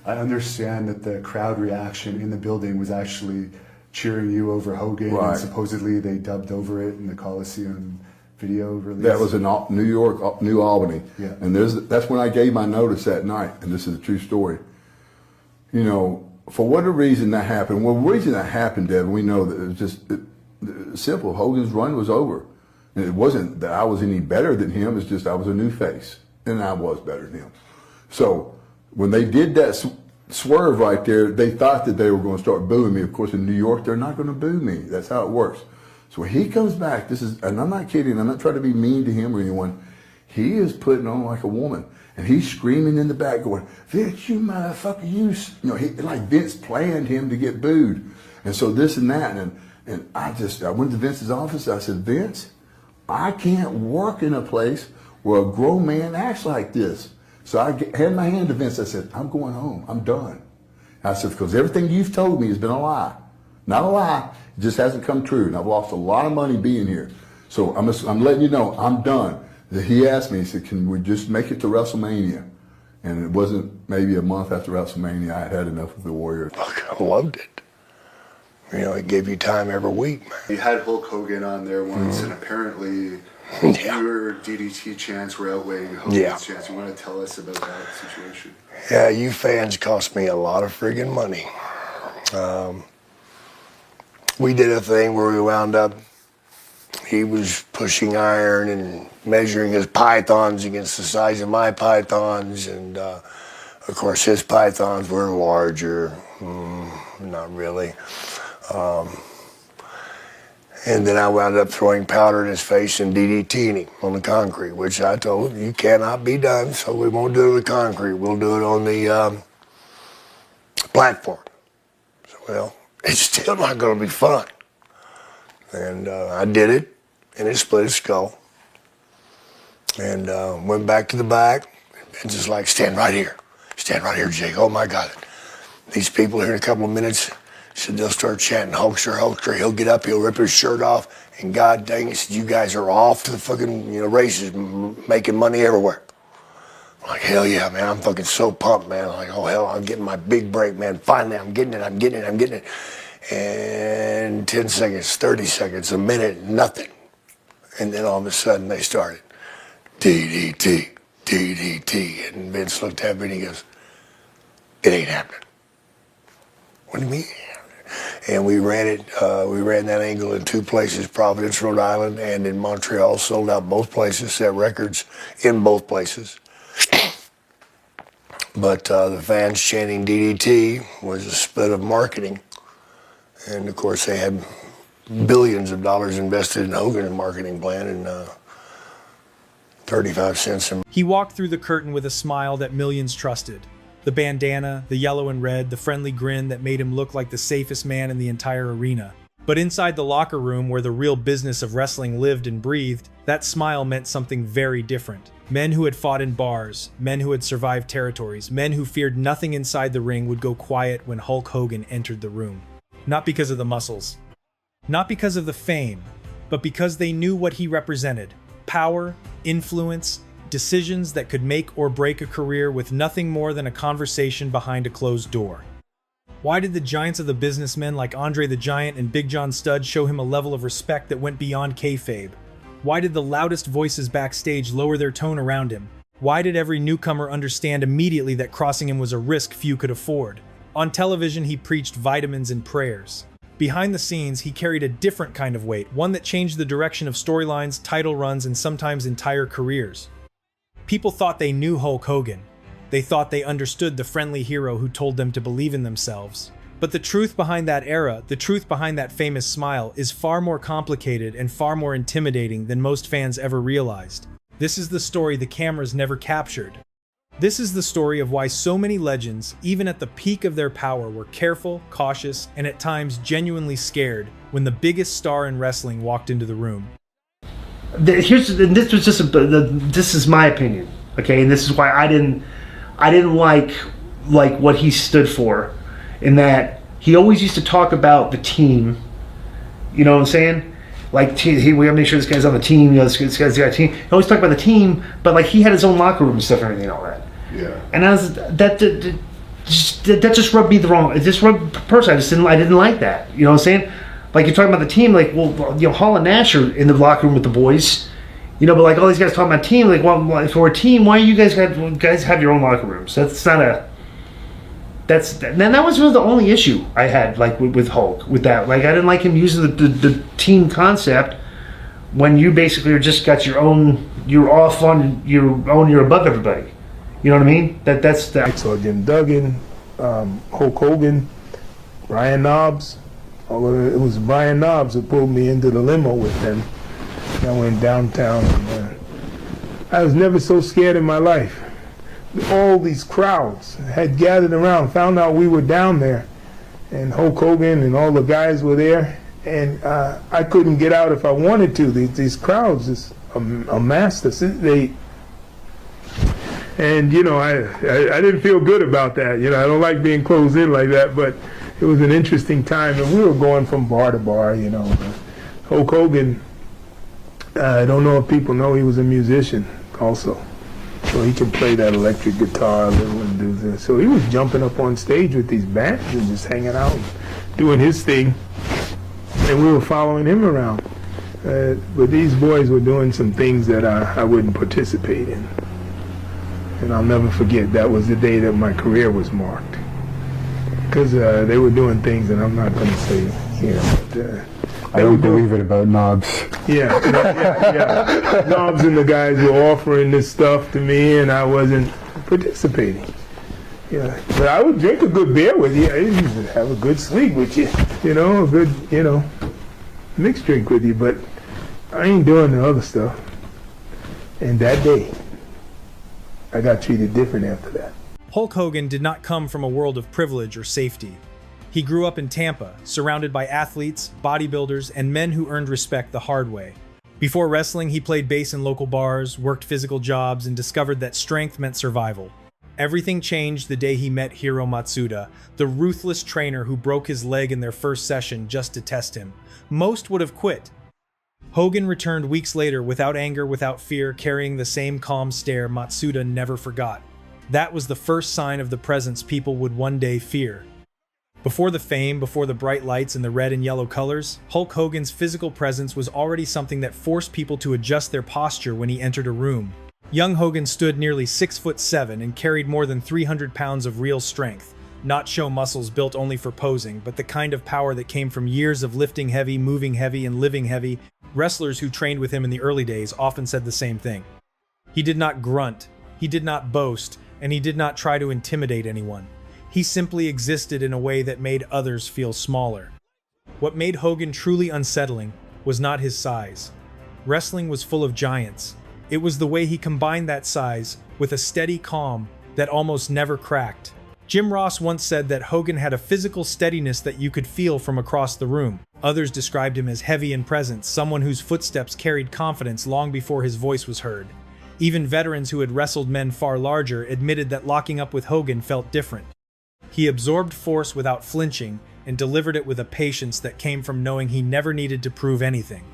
I understand that the crowd reaction in the building was actually cheering you over Hogan, right. and supposedly they dubbed over it in the Coliseum video release. That was in New York, New Albany. Yeah. And that's when I gave my notice that night, and this is a true story. You know, for whatever reason that happened, well, the reason that happened, Devin, we know that it was just simple. Hogan's run was over. And it wasn't that I was any better than him, it's just I was a new face, and I was better than him. So when they did that swerve right there, they thought that they were going to start booing me. Of course, in New York, they're not going to boo me. That's how it works. So when he comes back, and I'm not kidding, I'm not trying to be mean to him or anyone, he is putting on like a woman. And he's screaming in the back going, Vince, you motherfucker, you know, like Vince planned him to get booed. And so this and that, and I went to Vince's office, I said, Vince, I can't work in a place where a grown man acts like this. So I had my hand to Vince, I said, I'm going home, I'm done. I said, because everything you've told me has been a lie. Not a lie, it just hasn't come true. And I've lost a lot of money being here. So I'm letting you know, I'm done. He asked me, he said, can we just make it to WrestleMania? And it wasn't maybe a month after WrestleMania, I had enough of the Warriors. I loved it. You know, it gave you time every week, man. You had Hulk Hogan on there once, and apparently your DDT chants were outweighing Hogan's chants. You want to tell us about that situation? Yeah, you fans cost me a lot of friggin' money. We did a thing where we wound up, he was pushing iron and measuring his pythons against the size of my pythons, and of course his pythons were larger. Not really. And then I wound up throwing powder in his face and DDTing him on the concrete, which I told him, you cannot be done, so we won't do it on the concrete. We'll do it on the platform. So, well, it's still not going to be fun. And I did it, and it split his skull. And went back to the back, and just like, stand right here, Jake. Oh my God. These people here in a couple of minutes, said they'll start chanting, Hulkster, Hulkster. He'll get up, he'll rip his shirt off, and God dang it, said, you guys are off to the fucking races, making money everywhere. I'm like, hell yeah, man, I'm fucking so pumped, man. I'm like, oh hell, I'm getting my big break, man. Finally, I'm getting it. And 10 seconds, 30 seconds, a minute, nothing. And then all of a sudden they started, DDT, DDT. And Vince looked at me and he goes, it ain't happening. What do you mean? And we ran that angle in 2 places, Providence, Rhode Island, and in Montreal. Sold out both places, set records in both places. But the fans chanting DDT was a split of marketing. And of course they had billions of dollars invested in Hogan's marketing plan, and 35 cents. He walked through the curtain with a smile that millions trusted. The bandana, the yellow and red, the friendly grin that made him look like the safest man in the entire arena. But inside the locker room where the real business of wrestling lived and breathed, that smile meant something very different. Men who had fought in bars, men who had survived territories, men who feared nothing inside the ring would go quiet when Hulk Hogan entered the room. Not because of the muscles, not because of the fame, but because they knew what he represented: power, influence, decisions that could make or break a career with nothing more than a conversation behind a closed door. Why did the giants of the businessmen like Andre the Giant and Big John Studd show him a level of respect that went beyond kayfabe? Why did the loudest voices backstage lower their tone around him? Why did every newcomer understand immediately that crossing him was a risk few could afford? On television, he preached vitamins and prayers. Behind the scenes, he carried a different kind of weight, one that changed the direction of storylines, title runs, and sometimes entire careers. People thought they knew Hulk Hogan. They thought they understood the friendly hero who told them to believe in themselves. But the truth behind that era, the truth behind that famous smile, is far more complicated and far more intimidating than most fans ever realized. This is the story the cameras never captured. This is the story of why so many legends, even at the peak of their power, were careful, cautious, and at times genuinely scared when the biggest star in wrestling walked into the room. This is my opinion, okay, and this is why I didn't like what he stood for, in that he always used to talk about the team. You know what I'm saying? Like, we gotta make sure this guy's on the team. You know, this guy's got a team. He always talked about the team, but like he had his own locker room and stuff and everything and all that. Yeah. And I was that just rubbed me the wrong. It just rubbed personally. I didn't like that. You know what I'm saying? Like you're talking about the team, like Hall and Nash are in the locker room with the boys, but like all these guys talking about team, like well, if we're a team, why you guys have your own locker rooms? That's not a. That was really the only issue I had like with Hulk with that. Like I didn't like him using the team concept when you basically are just got your own. You're off on your own. You're above everybody. You know what I mean? That's that. So Jim Duggan, Hulk Hogan, Brian Knobs. Although it was Brian Knobs who pulled me into the limo with them. I went downtown. And, I was never so scared in my life. All these crowds had gathered around, found out we were down there, and Hulk Hogan and all the guys were there, and I couldn't get out if I wanted to. These crowds just amassed us. I didn't feel good about that. I don't like being closed in like that, but it was an interesting time, and we were going from bar to bar. Hulk Hogan. I don't know if people know he was a musician also. So he can play that electric guitar a little and do this. So he was jumping up on stage with these bands and just hanging out, doing his thing. And we were following him around. But these boys were doing some things that I wouldn't participate in. And I'll never forget, that was the day that my career was marked. Because they were doing things that I'm not going to say here. But, I don't believe it about Knobs. Yeah. Knobs and the guys were offering this stuff to me, and I wasn't participating. Yeah, but I would drink a good beer with you. I used to have a good sleep with you. A good, mixed drink with you. But I ain't doing the other stuff. And that day, I got treated different after that. Hulk Hogan did not come from a world of privilege or safety. He grew up in Tampa, surrounded by athletes, bodybuilders, and men who earned respect the hard way. Before wrestling, he played bass in local bars, worked physical jobs, and discovered that strength meant survival. Everything changed the day he met Hiro Matsuda, the ruthless trainer who broke his leg in their first session just to test him. Most would have quit. Hogan returned weeks later without anger, without fear, carrying the same calm stare Matsuda never forgot. That was the first sign of the presence people would one day fear. Before the fame, before the bright lights and the red and yellow colors, Hulk Hogan's physical presence was already something that forced people to adjust their posture when he entered a room. Young Hogan stood nearly 6'7" and carried more than 300 pounds of real strength, not show muscles built only for posing, but the kind of power that came from years of lifting heavy, moving heavy, and living heavy. Wrestlers who trained with him in the early days often said the same thing. He did not grunt, he did not boast, and he did not try to intimidate anyone. He simply existed in a way that made others feel smaller. What made Hogan truly unsettling was not his size. Wrestling was full of giants. It was the way he combined that size with a steady calm that almost never cracked. Jim Ross once said that Hogan had a physical steadiness that you could feel from across the room. Others described him as heavy in presence, someone whose footsteps carried confidence long before his voice was heard. Even veterans who had wrestled men far larger admitted that locking up with Hogan felt different. He absorbed force without flinching and delivered it with a patience that came from knowing he never needed to prove anything.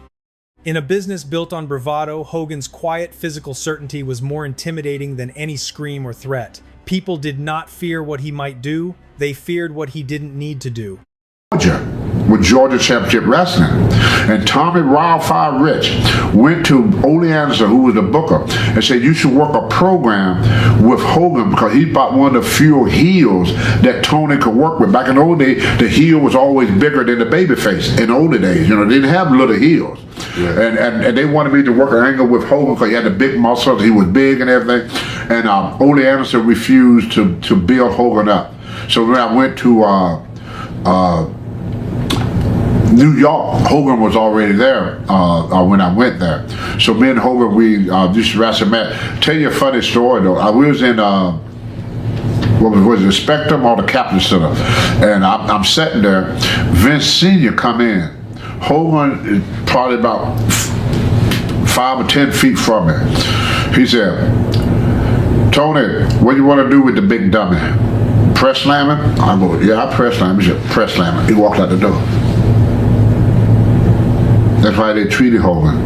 In a business built on bravado, Hogan's quiet physical certainty was more intimidating than any scream or threat. People did not fear what he might do, they feared what he didn't need to do. With Georgia Championship Wrestling. And Tommy Wildfire Rich went to Ole Anderson, who was the booker, and said, you should work a program with Hogan because he's about one of the few heels that Tony could work with. Back in the old days, the heel was always bigger than the baby face in the older days. They didn't have little heels. Yeah. And they wanted me to work an angle with Hogan because he had the big muscles, he was big and everything. And Ole Anderson refused to build Hogan up. So when I went to New York, Hogan was already there when I went there. So me and Hogan, we used to wrestle. Man, tell you a funny story though. I was in what was it, Spectrum or the Capitol Center, and I'm sitting there. Vince Sr. come in. Hogan is probably about 5 or 10 feet from me. He said, Tony, what do you want to do with the big dummy? Press slam him? I go, yeah, I press slam him. He said, press slam him. He walked out the door. That's why they treated Hogan.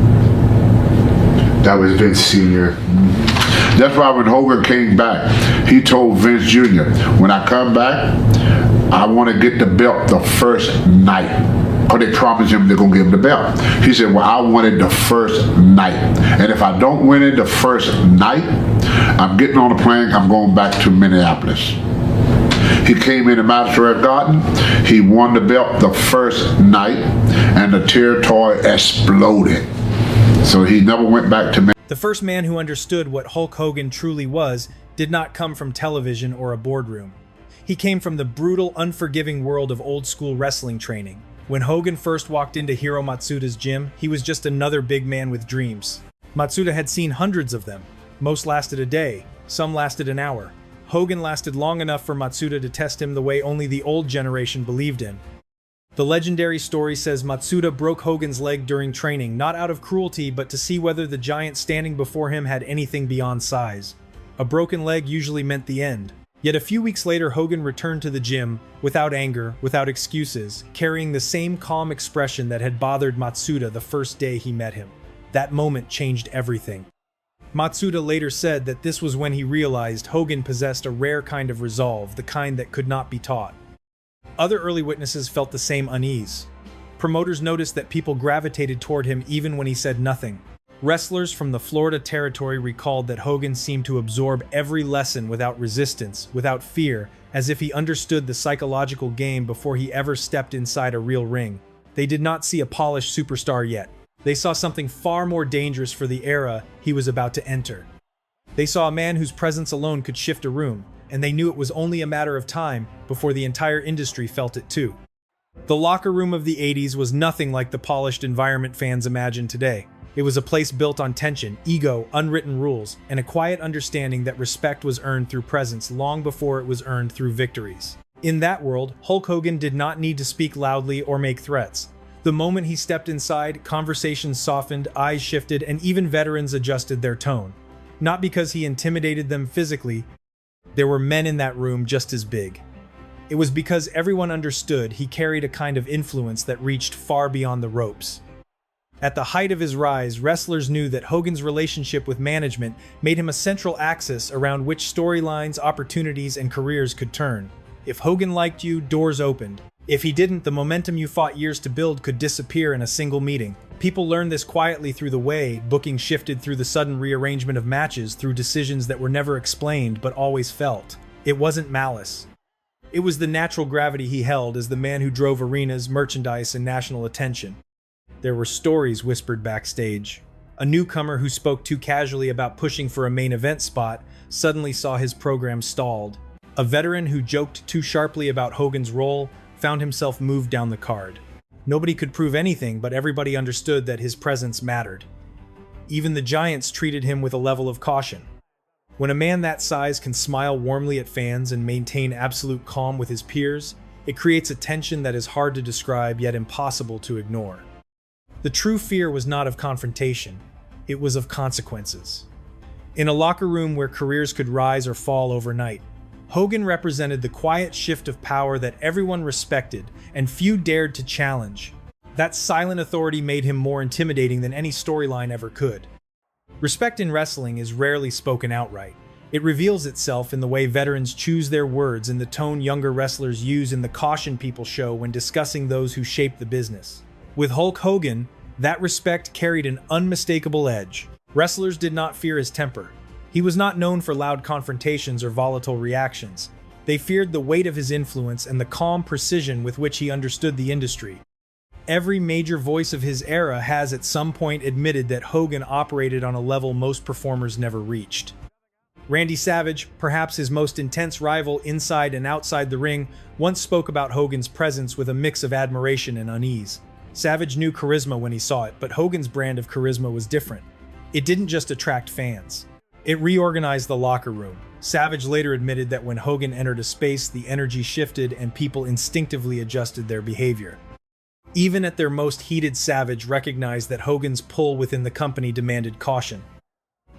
That was Vince Sr. That's why when Hogan came back, he told Vince Jr., when I come back, I want to get the belt the first night. Because they promised him they're going to give him the belt. He said, well, I want it the first night. And if I don't win it the first night, I'm getting on a plane, I'm going back to Minneapolis. He came into Madison Square Garden, he won the belt the first night, and the territory exploded. So he never went back to Minneapolis. The first man who understood what Hulk Hogan truly was did not come from television or a boardroom. He came from the brutal, unforgiving world of old-school wrestling training. When Hogan first walked into Hiro Matsuda's gym, he was just another big man with dreams. Matsuda had seen hundreds of them. Most lasted a day, some lasted an hour. Hogan lasted long enough for Matsuda to test him the way only the old generation believed in. The legendary story says Matsuda broke Hogan's leg during training, not out of cruelty, but to see whether the giant standing before him had anything beyond size. A broken leg usually meant the end. Yet a few weeks later, Hogan returned to the gym, without anger, without excuses, carrying the same calm expression that had bothered Matsuda the first day he met him. That moment changed everything. Matsuda later said that this was when he realized Hogan possessed a rare kind of resolve, the kind that could not be taught. Other early witnesses felt the same unease. Promoters noticed that people gravitated toward him even when he said nothing. Wrestlers from the Florida territory recalled that Hogan seemed to absorb every lesson without resistance, without fear, as if he understood the psychological game before he ever stepped inside a real ring. They did not see a polished superstar yet. They saw something far more dangerous for the era he was about to enter. They saw a man whose presence alone could shift a room, and they knew it was only a matter of time before the entire industry felt it too. The locker room of the 80s was nothing like the polished environment fans imagine today. It was a place built on tension, ego, unwritten rules, and a quiet understanding that respect was earned through presence long before it was earned through victories. In that world, Hulk Hogan did not need to speak loudly or make threats. The moment he stepped inside, conversations softened, eyes shifted, and even veterans adjusted their tone. Not because he intimidated them physically, there were men in that room just as big. It was because everyone understood he carried a kind of influence that reached far beyond the ropes. At the height of his rise, wrestlers knew that Hogan's relationship with management made him a central axis around which storylines, opportunities, and careers could turn. If Hogan liked you, doors opened. If he didn't, the momentum you fought years to build could disappear in a single meeting. People learned this quietly through the way booking shifted, through the sudden rearrangement of matches, through decisions that were never explained but always felt. It wasn't malice. It was the natural gravity he held as the man who drove arenas, merchandise, and national attention. There were stories whispered backstage. A newcomer who spoke too casually about pushing for a main event spot suddenly saw his program stalled. A veteran who joked too sharply about Hogan's role found himself moved down the card. Nobody could prove anything, but everybody understood that his presence mattered. Even the giants treated him with a level of caution. When a man that size can smile warmly at fans and maintain absolute calm with his peers, it creates a tension that is hard to describe yet impossible to ignore. The true fear was not of confrontation, it was of consequences. In a locker room where careers could rise or fall overnight, Hogan represented the quiet shift of power that everyone respected and few dared to challenge. That silent authority made him more intimidating than any storyline ever could. Respect in wrestling is rarely spoken outright. It reveals itself in the way veterans choose their words, in the tone younger wrestlers use, in the caution people show when discussing those who shape the business. With Hulk Hogan, that respect carried an unmistakable edge. Wrestlers did not fear his temper. He was not known for loud confrontations or volatile reactions. They feared the weight of his influence and the calm precision with which he understood the industry. Every major voice of his era has at some point admitted that Hogan operated on a level most performers never reached. Randy Savage, perhaps his most intense rival inside and outside the ring, once spoke about Hogan's presence with a mix of admiration and unease. Savage knew charisma when he saw it, but Hogan's brand of charisma was different. It didn't just attract fans. It reorganized the locker room. Savage later admitted that when Hogan entered a space, the energy shifted and people instinctively adjusted their behavior. Even at their most heated, Savage recognized that Hogan's pull within the company demanded caution.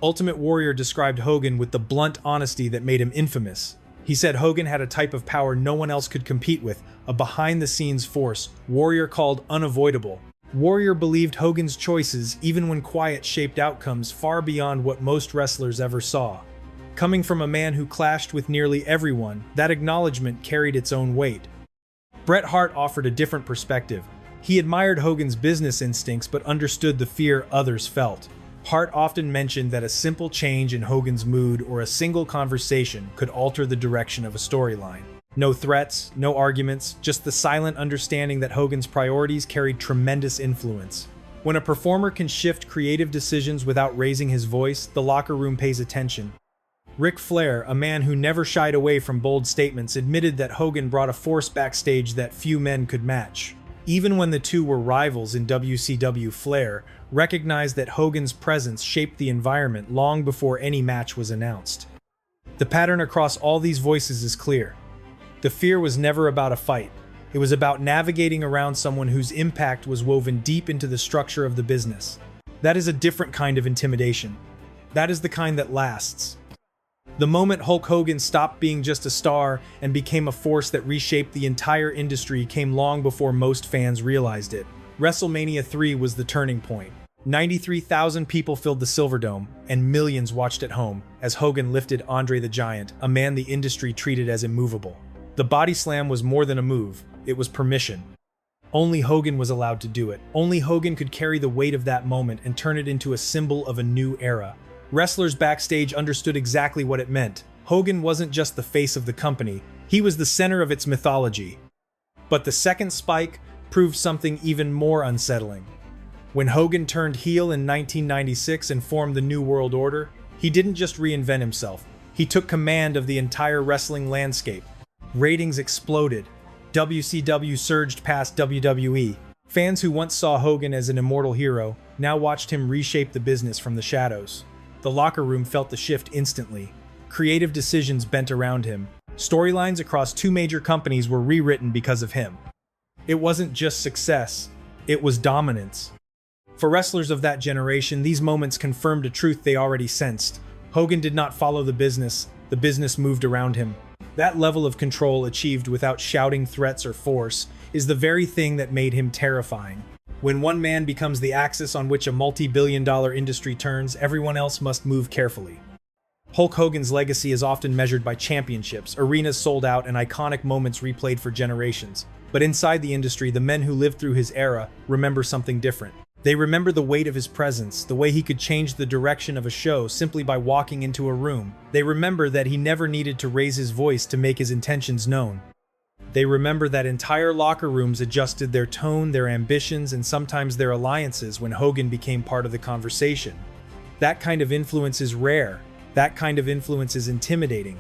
Ultimate Warrior described Hogan with the blunt honesty that made him infamous. He said Hogan had a type of power no one else could compete with, a behind-the-scenes force, Warrior called unavoidable. Warrior believed Hogan's choices, even when quiet, shaped outcomes far beyond what most wrestlers ever saw. Coming from a man who clashed with nearly everyone, that acknowledgement carried its own weight. Bret Hart offered a different perspective. He admired Hogan's business instincts but understood the fear others felt. Hart often mentioned that a simple change in Hogan's mood or a single conversation could alter the direction of a storyline. No threats, no arguments, just the silent understanding that Hogan's priorities carried tremendous influence. When a performer can shift creative decisions without raising his voice, the locker room pays attention. Ric Flair, a man who never shied away from bold statements, admitted that Hogan brought a force backstage that few men could match. Even when the two were rivals in WCW, Flair recognized that Hogan's presence shaped the environment long before any match was announced. The pattern across all these voices is clear. The fear was never about a fight. It was about navigating around someone whose impact was woven deep into the structure of the business. That is a different kind of intimidation. That is the kind that lasts. The moment Hulk Hogan stopped being just a star and became a force that reshaped the entire industry came long before most fans realized it. WrestleMania 3 was the turning point. 93,000 people filled the Silverdome, and millions watched at home as Hogan lifted Andre the Giant, a man the industry treated as immovable. The body slam was more than a move, it was permission. Only Hogan was allowed to do it. Only Hogan could carry the weight of that moment and turn it into a symbol of a new era. Wrestlers backstage understood exactly what it meant. Hogan wasn't just the face of the company, he was the center of its mythology. But the second spike proved something even more unsettling. When Hogan turned heel in 1996 and formed the New World Order, he didn't just reinvent himself, he took command of the entire wrestling landscape. Ratings exploded. WCW surged past WWE. Fans who once saw Hogan as an immortal hero now watched him reshape the business from the shadows. The locker room felt the shift instantly. Creative decisions bent around him. Storylines across two major companies were rewritten because of him. It wasn't just success, it was dominance. For wrestlers of that generation, these moments confirmed a truth they already sensed. Hogan did not follow the business moved around him. That level of control achieved without shouting threats or force is the very thing that made him terrifying. When one man becomes the axis on which a multi-billion-dollar industry turns, everyone else must move carefully. Hulk Hogan's legacy is often measured by championships, arenas sold out, and iconic moments replayed for generations. But inside the industry, the men who lived through his era remember something different. They remember the weight of his presence, the way he could change the direction of a show simply by walking into a room. They remember that he never needed to raise his voice to make his intentions known. They remember that entire locker rooms adjusted their tone, their ambitions, and sometimes their alliances when Hogan became part of the conversation. That kind of influence is rare. That kind of influence is intimidating.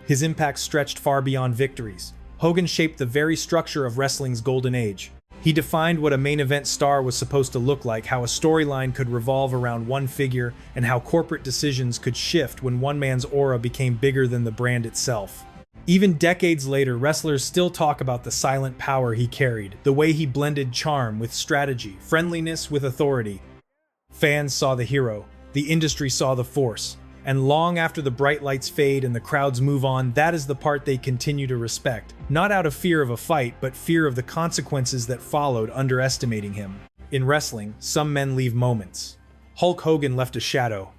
His impact stretched far beyond victories. Hogan shaped the very structure of wrestling's golden age. He defined what a main event star was supposed to look like, how a storyline could revolve around one figure, and how corporate decisions could shift when one man's aura became bigger than the brand itself. Even decades later, wrestlers still talk about the silent power he carried, the way he blended charm with strategy, friendliness with authority. Fans saw the hero, the industry saw the force, and long after the bright lights fade and the crowds move on, that is the part they continue to respect. Not out of fear of a fight, but fear of the consequences that followed underestimating him. In wrestling, some men leave moments. Hulk Hogan left a shadow,